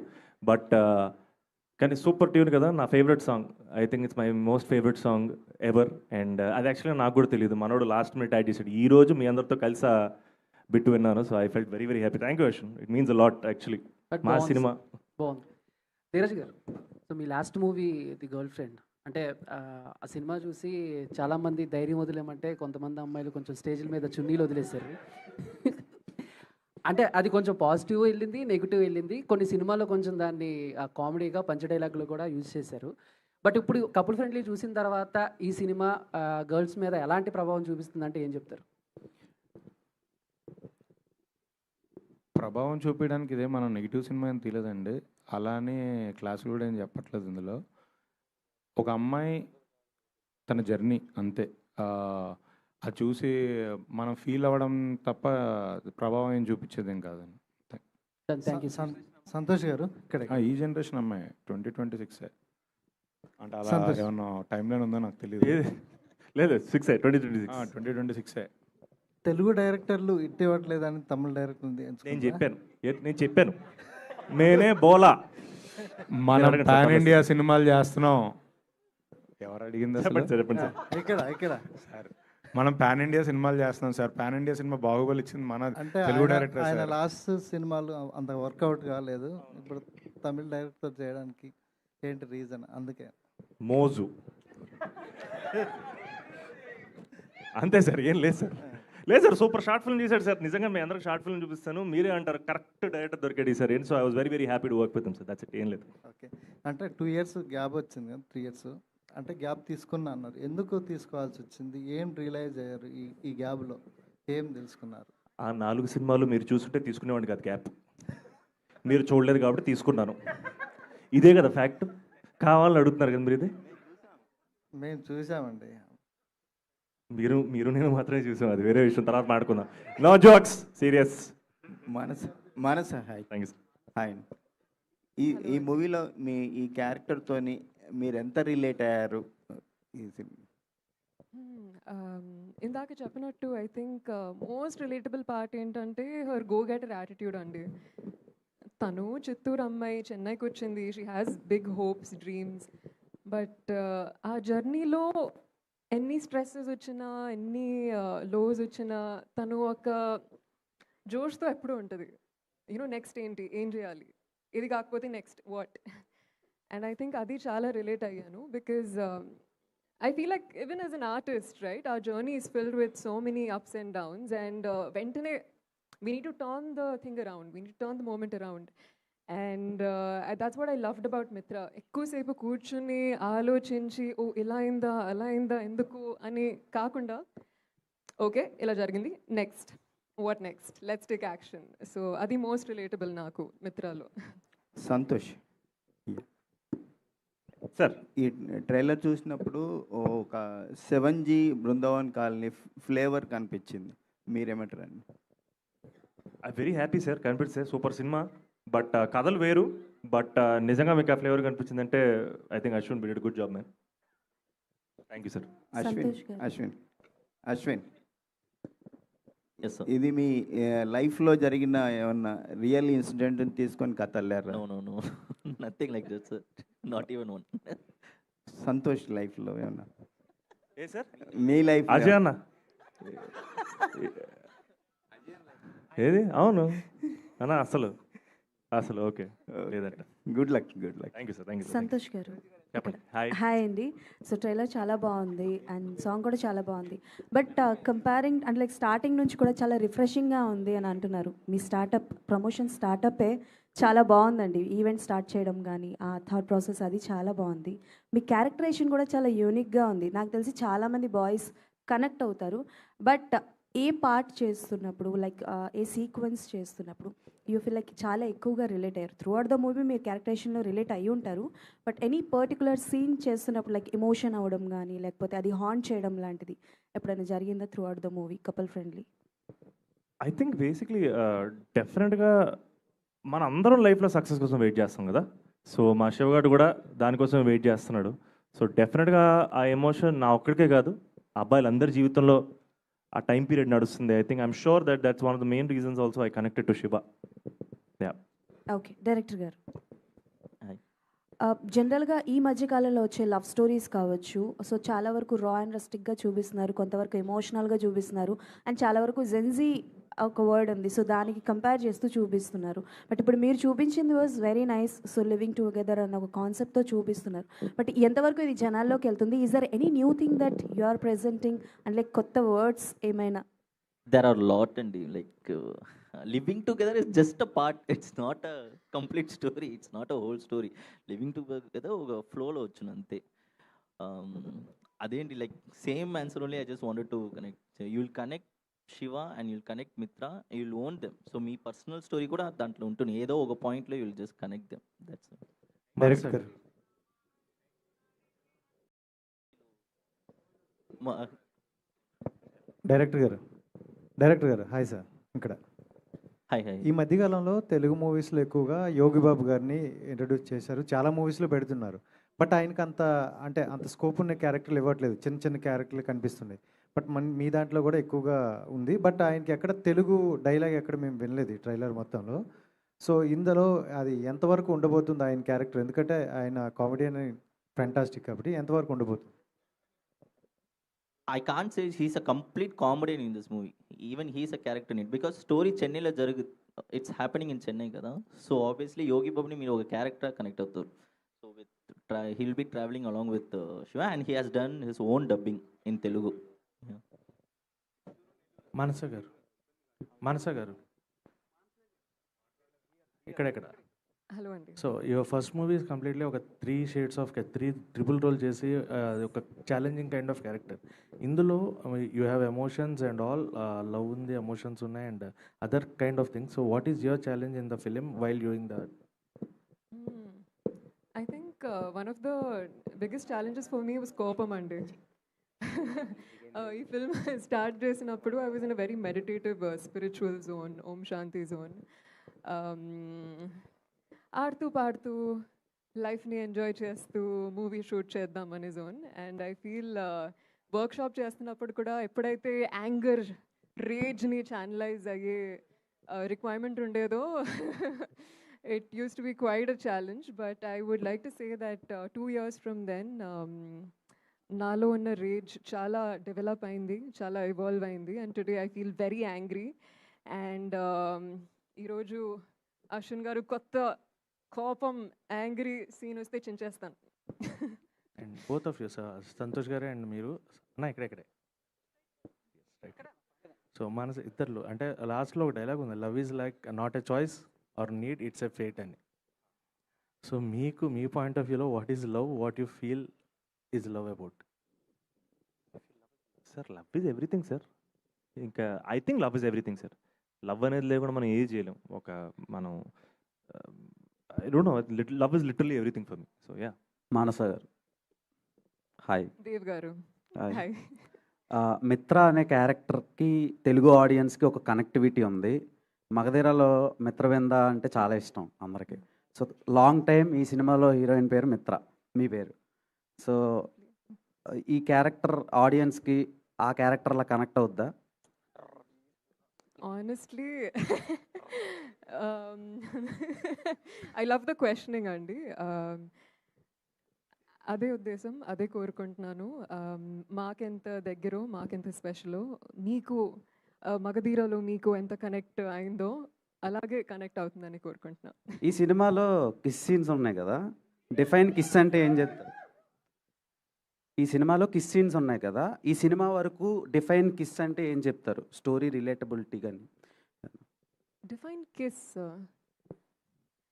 బట్ కానీ సూపర్ ట్యూన్ కదా, నా favourite song. I think it's my most favourite song ever. And అది యాక్చువల్గా నాకు కూడా తెలియదు, మనోడు లాస్ట్ మినిట్ యాడ్ చేసాడు. ఈ రోజు మీ అందరితో కలిసి బిట్టు విన్నాను. So I felt very very happy. Thank you Ashwin, it means a lot actually. మా సినిమా బాగుంది. ధీరజ్ గారు, so me last movie the girl friend, అంటే ఆ సినిమా చూసి చాలామంది ధైర్యం వదిలేమంటే కొంతమంది అమ్మాయిలు కొంచెం స్టేజ్ల మీద చున్నీలు వదిలేశారు. అంటే అది కొంచెం పాజిటివ్ వెళ్ళింది, నెగిటివ్ వెళ్ళింది. కొన్ని సినిమాల్లో కొంచెం దాన్ని కామెడీగా పంచ డైలాగులు కూడా యూజ్ చేశారు. బట్ ఇప్పుడు కపుల్ ఫ్రెండ్లీ చూసిన తర్వాత ఈ సినిమా గర్ల్స్ మీద ఎలాంటి ప్రభావం చూపిస్తుందంటే ఏం చెప్తారు? ప్రభావం చూపించడానికి ఇదే మనం నెగిటివ్ సినిమా ఏం తీయలేదండి. అలానే క్లాసులు కూడా ఏం చెప్పట్లేదు ఇందులో. ఒక అమ్మాయి తన జర్నీ అంతే, అది చూసి మనం ఫీల్ అవ్వడం తప్ప ప్రభావం ఏం చూపించేది ఏం కాదండి. సంతోష్ గారు, ఇక్కడ ఈ జనరేషన్ అమ్మాయి 2026 అంటే అలా ఏమన్నా టైం లైన్ ఉందో నాకు తెలియదు. లేదు 2026 తెలుగు డైరెక్టర్లు ఇవ్వట్లేదని తమిళ డైరెక్టర్ నేను చెప్పాను నేనే బోలా. మనం పాన్ ఇండియా సినిమాలు చేస్తున్నాం. ఎవరు అడిగింది? ఇక్కడ సార్ మనం పాన్ ఇండియా సినిమాలు చేస్తున్నాం sir. Pan India cinema Baahubali ఇచ్చింది మన తెలుగు డైరెక్టర్. ఆయన లాస్ట్ సినిమాలు అంత వర్కౌట్ కాలేదు. ఇప్పుడు తమిళ డైరెక్టర్ చేయడానికి ఏంటి రీజన్? అందుకే మోజు అంతే సార్, ఏం లేదు సార్. లేదు సార్, సూపర్ షార్ట్ ఫిల్మ్ చేశాడు సార్. నిజంగా మీ అందరికి షార్ట్ ఫిల్మ్ చూపిస్తాను, మీరే అంటారు కరెక్ట్ డైరెక్టర్ దొరికాడు sir. So I was very very happy to work with him sir. That's it, ఏం లేదు. ఓకే, అంటే 2 years గ్యాప్ వచ్చింది కదా, 3 years. అంటే గ్యాప్ తీసుకున్నా అన్నారు. ఎందుకు తీసుకోవాల్సి వచ్చింది? ఏం రియలైజ్ అయ్యారు ఈ గ్యాప్లో? ఏం తెలుసుకున్నారు? ఆ 4 సినిమాలు మీరు చూస్తుంటే తీసుకునేవాడిని కాదు గ్యాప్. మీరు చూడలేదు కాబట్టి తీసుకున్నాను. ఇదే కదా ఫ్యాక్ట్. కావాలని అడుగుతున్నారు కదా మీరు ఇది. మేము చూసామండి. మీరు నేను మాత్రమే చూసాం, అది వేరే విషయం, తర్వాత మాట్లాడుకుందాం. No jokes, serious. మనస హాయ్. Thank you. హాయ్. ఈ మూవీలో మీ ఈ క్యారెక్టర్తోని మీరు ఎంత రిలేట్ అయ్యారు? ఈ సినిమా ఇందాక చెప్పినట్టు I think most relatable part ఏంటంటే హర్ గో గెటర్ యాటిట్యూడ్ అండి. తను చిత్తూరు అమ్మాయి చెన్నైకి వచ్చింది, she has big hopes, dreams. But ఆ జర్నీలో ఎన్ని స్ట్రెస్సెస్ వచ్చినా, ఎన్ని లోస్ వచ్చినా తను ఒక జోష్తో ఎప్పుడూ ఉంటుంది. నెక్స్ట్ ఏంటి, ఏం చేయాలి, ఇది కాకపోతే next what. And I think అది చాలా రిలేట్ అయ్యాను because I feel like even as an artist, right, our journey is filled with so many ups and downs, and ventane we need to turn the thing around, we need to turn the moment around. And that's what I loved about Mitra. ఎక్కువసేపు కూర్చుని ఆలోచించి ఓ ఇలా అయిందా అలా అయిందా ఎందుకు అని కాకుండా ఓకే ఇలా జరిగింది, next what next, let's take action. So అది మోస్ట్ రిలేటబుల్ నాకు మిత్రాలో. సంతోష్ సార్, ఈ ట్రైలర్ చూసినప్పుడు ఒక 7G బృందావన్ కాలనీ ఫ్లేవర్ కనిపించింది, మీరేమంటారండి? ఐ వెరీ హ్యాపీ సార్, కనిపిస్తే సూపర్ సినిమా. బట్ కథలు వేరు, బట్ నిజంగా మీకు ఆ ఫ్లేవర్ కనిపించిందంటే I think Ashwin did good job man. Thank you sir. Ashwin ఇది మీ లైఫ్లో జరిగిన ఏమన్నా రియల్ ఇన్సిడెంట్ తీసుకొని కథ అల్లారా? No nothing like that sir, not even one. Santosh లైఫ్లో ఏమన్నా? ఏ సార్ మీ లైఫ్ అజయ్ అన్న ఏది? అవును అన్న, అసలు ఓకే లేదంట. Good luck. Thank you sir. Thank you. Santosh గారు చెప్పండి. హాయ్. హాయ్ అండి. సో ట్రైలర్ చాలా బాగుంది అండ్ సాంగ్ కూడా చాలా బాగుంది. బట్ కంపేరింగ్ అంటే లైక్ స్టార్టింగ్ నుంచి కూడా చాలా రిఫ్రెషింగ్గా ఉంది అని అంటున్నారు. మీ ప్రమోషన్ స్టార్టప్పే చాలా బాగుందండి. ఈవెంట్ స్టార్ట్ చేయడం కానీ ఆ థాట్ ప్రాసెస్ అది చాలా బాగుంది. మీ క్యారెక్టరేషన్ కూడా చాలా యూనిక్గా ఉంది. నాకు తెలిసి చాలామంది బాయ్స్ కనెక్ట్ అవుతారు. బట్ ఏ పార్ట్ చేస్తున్నప్పుడు లైక్ ఏ సీక్వెన్స్ చేస్తున్నప్పుడు యూ ఫీల్ లైక్ చాలా ఎక్కువగా రిలేట్ అయ్యారు. త్రూ అవుట్ ద మూవీ మీరు క్యారెక్టరేషన్లో రిలేట్ అయ్యి ఉంటారు. బట్ ఎనీ పర్టికులర్ సీన్ చేస్తున్నప్పుడు లైక్ ఎమోషన్ అవ్వడం కానీ లేకపోతే అది హాంట్ చేయడం లాంటిది ఎప్పుడైనా జరిగిందా through out the movie couple friendly? I think basically డెఫినెట్గా మన అందరం లైఫ్లో సక్సెస్ కోసం వెయిట్ చేస్తాం కదా. సో మా శివగాడు కూడా దానికోసం వెయిట్ చేస్తున్నాడు. సో డెఫినెట్గా ఆ ఎమోషన్ నా ఒక్కడికే కాదు, అబ్బాయిలందరి జీవితంలో ఆ టైం పీరియడ్ నడుస్తుంది. I think I'm sure that's one of the main reasons also I connected to Shiva. Okay, director గారు, జనరల్గా ఈ మధ్యకాలంలో వచ్చే లవ్ స్టోరీస్ కావచ్చు, సో చాలా వరకు రా అండ్ రస్టిక్గా చూపిస్తున్నారు, కొంతవరకు ఎమోషనల్గా చూపిస్తున్నారు, అండ్ చాలా వరకు జెన్జీ ఒక వర్డ్ ఉంది, సో దానికి కంపేర్ చేస్తూ చూపిస్తున్నారు. బట్ ఇప్పుడు మీరు చూపించింది was very nice. So living together అన్న ఒక కాన్సెప్ట్తో చూపిస్తున్నారు. బట్ ఎంతవరకు ఇది జనాల్లోకి వెళ్తుంది? Is there any new thing that you are presenting and like కొత్త వర్డ్స్ ఏమైనా? There are lot అండి, like living together is just a part, it's not a complete story, it's not a whole story. Living together ఒక ఫ్లోలో వచ్చిన అంతే. అదేంటి like same answer only. I just wanted to connect. You will connect Shiva and you'll connect Mitra, you will own them. So మీ personal story కూడా దాంట్లో ఉంటుంది, ఏదో ఒక పాయింట్లో you will just connect them. That's director గారు హాయ్ సార్. ఇక్కడ hi. ఈ మధ్యకాలంలో తెలుగు మూవీస్లో ఎక్కువగా యోగి బాబు గారిని ఇంట్రడ్యూస్ చేశారు, చాలా మూవీస్లో పెడుతున్నారు. బట్ ఆయనకి అంత స్కోప్ ఉన్న క్యారెక్టర్లు ఇవ్వట్లేదు, చిన్న చిన్న క్యారెక్టర్లు కనిపిస్తున్నాయి. బట్ మీ దాంట్లో కూడా ఎక్కువగా ఉంది. బట్ ఆయనకి ఎక్కడ తెలుగు డైలాగ్ ఎక్కడ మేము వినలేదు ఈ ట్రైలర్ మొత్తంలో. సో ఇందులో అది ఎంతవరకు ఉండబోతుంది ఆయన క్యారెక్టర్? ఎందుకంటే ఆయన కామెడియన్ ఫ్యాంటాస్టిక్ కాబట్టి ఎంతవరకు ఉండబోతుంది? I can't say he's a complete comedian in this movie. Even he's a character in it because story Chennai lo it's happening in Chennai kada. So obviously Yogi Babu ni meer oka character connect avutaru. So he'll be traveling along with Shiva and he has done his own dubbing in Telugu. Yeah. మనస గారు ఇక్కడ hello అండి. So your first movie is completely ఒక 3 shades of 3 triple role చేసి అది ఒక challenging kind of character. ఇందులో you have emotions and all, love ఉంది, ఎమోషన్స్ ఉన్నాయి and other kind of things. So what is your challenge in the film while doing that? I think one of the biggest challenges for me was కోపం అండి. ఈ film start చేసినప్పుడు I was in a very meditative spiritual zone, ఓం శాంతి zone. ఆడుతూ పాడుతూ లైఫ్ని enjoy చేస్తూ మూవీ షూట్ చేద్దాం అనే zone. And I feel workshop చేస్తున్నప్పుడు కూడా ఎప్పుడైతే యాంగర్, రేజ్ని ఛానలైజ్ అయ్యే రిక్వైర్మెంట్ ఉండేదో it used to be quite a challenge, but I would like to say that 2 years from then, నాలో ఉన్న రేజ్ చాలా డెవలప్ అయింది, చాలా ఎవాల్వ్ అయింది. And today I feel very angry. And ఈరోజు అశ్విన్ గారు కొత్త కోపం, యాంగ్రీ సీన్ వస్తే చించేస్తాను. And both of you sir, Santosh గారే అండ్ మీరు అన్న ఇక్కడే. సో మన ఇద్దరు అంటే లాస్ట్లో ఒక డైలాగ్ ఉంది, love is like not a choice or need, it's a fate అని. సో మీకు మీ పాయింట్ ఆఫ్ వ్యూలో what is love, what you feel is love about? Sir love is everything sir. ఇంకా I think love is everything sir. Love అనేది లేకుండా మనం ఏది చేయలేం. ఒక మనం I don't know, love is literally everything for me. So yeah. Manasa గారు hi. Dev గారు హాయ్. మిత్ర అనే క్యారెక్టర్కి తెలుగు ఆడియన్స్కి ఒక కనెక్టివిటీ ఉంది. మగధీరలో మిత్రవింద అంటే చాలా ఇష్టం అందరికీ. సో లాంగ్ టైం ఈ సినిమాలో హీరోయిన్ పేరు మిత్ర, మీ పేరు. సో ఈ క్యారెక్టర్ ఆడియన్స్కి ఆ క్యారెక్టర్లా కనెక్ట్ అవుద్దా? Honestly, I love the questioning అండి. అదే ఉద్దేశం, అదే కోరుకుంటున్నాను. మాకెంత దగ్గరో, మాకెంత స్పెషలో, మీకు మగధీరలో మీకు ఎంత కనెక్ట్ అయిందో అలాగే కనెక్ట్ అవుతుందని కోరుకుంటున్నాను. ఈ సినిమాలో కిస్ సీన్స్ ఉన్నాయి కదా, డిఫైన్ కిస్ అంటే ఏం చెప్తారు? ఈ సినిమాలో కిస్ సీన్స్ ఉన్నాయి కదా, ఈ సినిమా వరకు డిఫైన్ కిస్ అంటే ఏం చెప్తారు? స్టోరీ రిలేటబిలిటీ కానీ. Define kiss,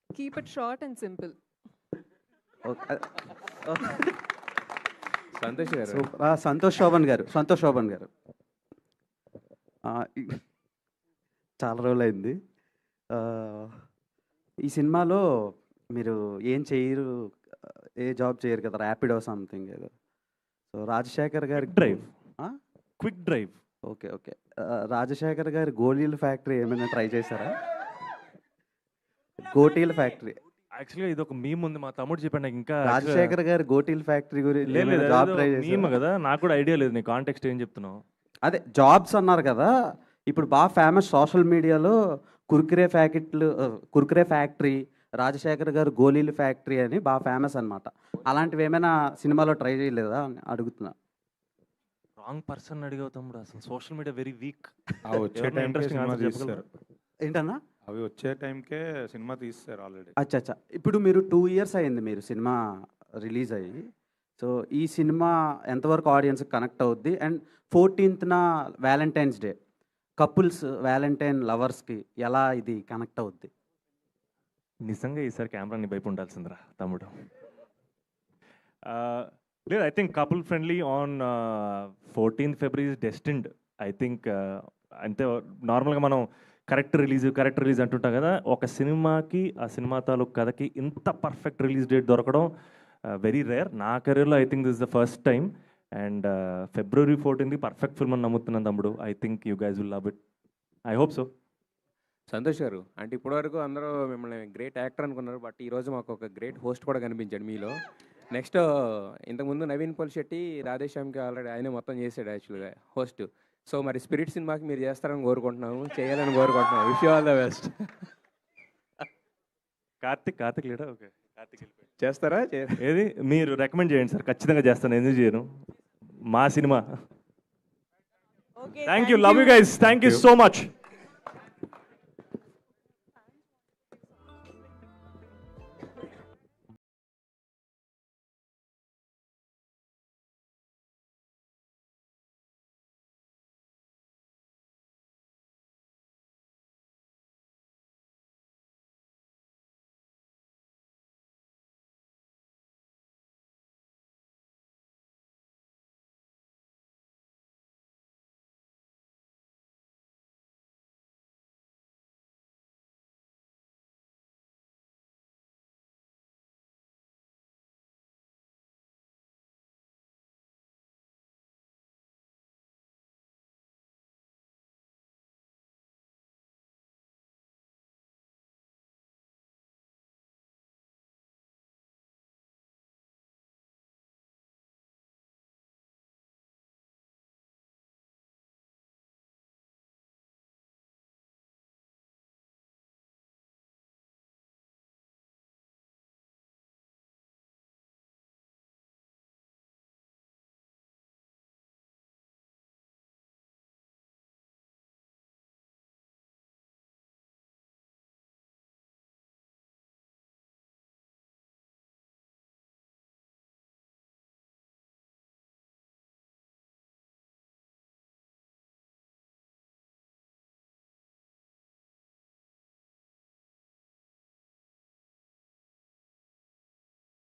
keep it short and simple. Santosh Sobhan గారు చాలా రోజులు అయింది. ఈ సినిమాలో మీరు ఏం చేయరు, ఏ జాబ్ చేయరు కదా, ర్యాపిడో సంథింగ్ ఏదో. సో రాజశేఖర్ గారి క్విక్ డ్రైవ్. ఓకే. రాజశేఖర్ గారి గోళీల ఫ్యాక్టరీ ఏమైనా ట్రై చేశారా? గోటీల ఫ్యాక్టరీ. యాక్చువల్గా ఇది ఒక మీమ్ ఉంది, మా తమ్ముడు చెప్పాడు నాకు. ఇంకా రాజశేఖర్ గారి గోటీల ఫ్యాక్టరీ గురించి జాబ్ ట్రై చేశారు కదా, నాకు కూడా ఐడియా లేదు. నీ కాంటెక్స్ట్ ఏం చెప్తున్నావు? అదే జాబ్స్ అన్నారు కదా, ఇప్పుడు బాగా ఫేమస్ సోషల్ మీడియాలో కుర్కురే ఫ్యాక్టరీ, రాజశేఖర్ గారు గోళీల ఫ్యాక్టరీ అని బాగా ఫేమస్ అనమాట. అలాంటివి ఏమైనా సినిమాలో ట్రై చేయలేదా అని అడుగుతున్నా. రాంగ్ పర్సన్ అడిగావు తమ్ముడు. అసలు సోషల్ మీడియా వెరీ వీక్. ఏంటన్నా? అవి వచ్చే టైంకే సినిమా తీస్తారు ఆల్రెడీ. అచ్చా. ఇప్పుడు మీరు 2 years అయింది మీరు సినిమా రిలీజ్ అయ్యి. సో ఈ సినిమా ఎంతవరకు ఆడియన్స్కి కనెక్ట్ అవుద్ది? And 14th valentine's day, couples valentine లవర్స్కి ఎలా ఇది కనెక్ట్ అవుద్ది? నిజంగా ఈసారి కెమెరాని వైపు ఉండాల్సిందిరా తమ్ముడు. లేదు, I think couple friendly on 14th February is destined. I think అంటే నార్మల్గా మనం కరెక్ట్ రిలీజ్ అంటుంటాం కదా, ఒక సినిమాకి ఆ సినిమా తాలూకు కథకి ఇంత పర్ఫెక్ట్ రిలీజ్ డేట్ దొరకడం వెరీ రేర్. నా కెరీర్లో I think this is the first time. And February 14th perfect film అని నమ్ముతున్నాను తమ్ముడు. I think you guys will love it. I hope so. Santosh గారు, అంటే ఇప్పటివరకు అందరూ మిమ్మల్ని గ్రేట్ యాక్టర్ అనుకున్నారు, బట్ ఈరోజు మాకు ఒక గ్రేట్ హోస్ట్ కూడా కనిపించాడు మీలో. నెక్స్ట్ ఇంతకుముందు నవీన్ పోల్శెట్టి, రాధేశ్యామ్కి ఆల్రెడీ ఆయనే మొత్తం చేశాడు యాక్చువల్గా హోస్ట్. సో మరి స్పిరిట్ సినిమాకి మీరు చేస్తారని కోరుకుంటున్నాము, చేయాలని కోరుకుంటున్నాము. Wish you all the best. Karthik లేడా? ఓకే, కార్తిక్ చేస్తారా? ఏది మీరు రికమెండ్ చేయండి సార్, ఖచ్చితంగా చేస్తాను. ఎందుకు చేయను? మా cinema. Thank you, love you guys, thank you so much.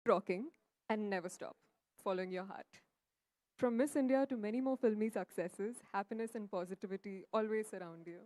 rocking, and never stop following your heart. From Miss India to many more filmy successes, happiness and positivity always surround you.